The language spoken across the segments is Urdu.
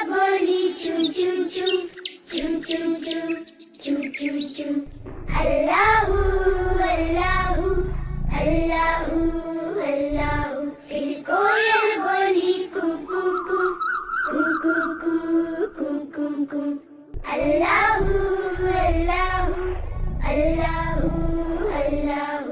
بولی چون چون چون چون چون چون چون چون چون اللہ اللہ اللہ اللہ پھر کوئل بولی کو کو کو کو کو کو کو کو کو اللہ اللہ اللہ اللہ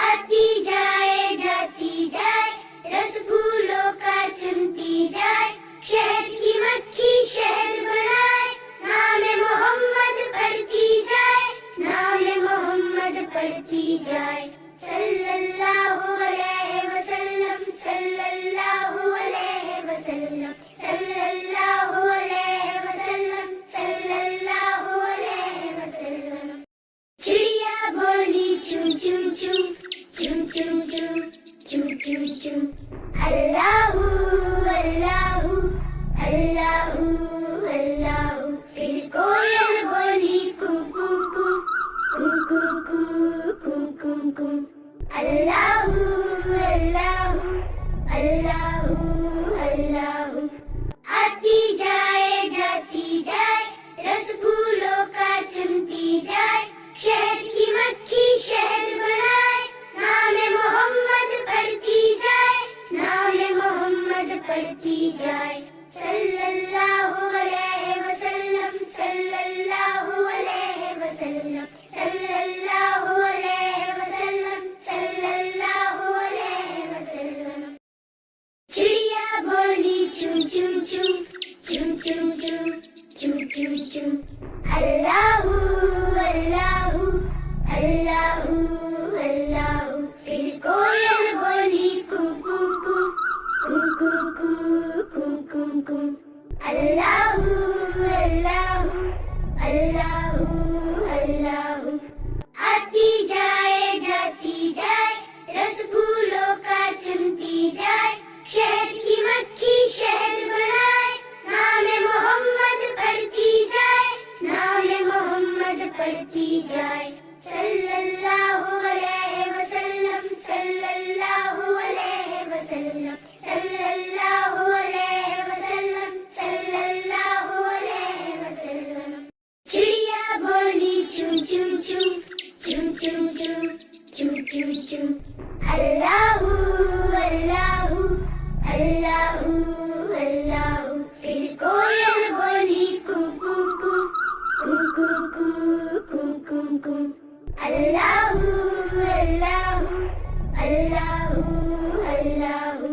آتی جائے جاتی جائے رس پھولوں کا چنتی جائے شہد کی مکھی شہد بنائے نام محمد پڑھتی جائے نام محمد پڑھتی جائے صلی اللہ علیہ وسلم صلی اللہ علیہ وسلم صلی اللہ علیہ وسلم صلی اللہ علیہ وسلم چڑیا بولی چون چون چون چون چون چون چون چون چون اللہ اللہ اللہ اللہ پھر کوئل بولی کو کو کو کو کو کو کو کو کو اللہ اللہ اللہ اللہ آتی جائے جاتی جائے رس پھولوں کا چنتی جائے شہد کی مکھی شہد بنائے نام محمد پڑھتی جائے نام محمد پڑھتی جائے صلی اللہ علیہ وسلم صلی اللہ علیہ وسلم صلی اللہ علیہ وسلم صلی اللہ علیہ وسلم چڑیا بولی چون چون چون چون چون چون چون چون چون اللہ اللہ اللہ اللہ پھر کوئل بولی کو کو کو کو کو کو کو کو کو اللہ اللہ اللہ اللہ آتی جائے جاتی جائے رس پھولوں کا چنتی جائے شہد کی مکھی شہد بنائے نام محمد پڑھتی جائے نام محمد پڑھتی جائے صلی اللہ علیہ وسلم صلی اللہ علیہ وسلم صلی اللہ علیہ وسلم صلی اللہ علیہ وسلم چڑیا بولی چون چون چون چون چون چون چون چون چون اللہ اللہ اللہ اللہ پھر کوئل بولی کو کو کو کو کو کو کو کو کو اللہ اللہ اللہ اللہ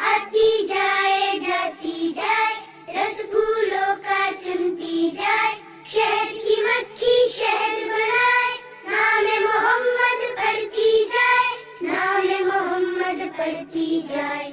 آتی جائے جاتی جائے رس پھولوں کا چنتی جائے شہد کی مکھی شہد بنائے نام محمد پڑھتی جائے نام محمد پڑھتی جائے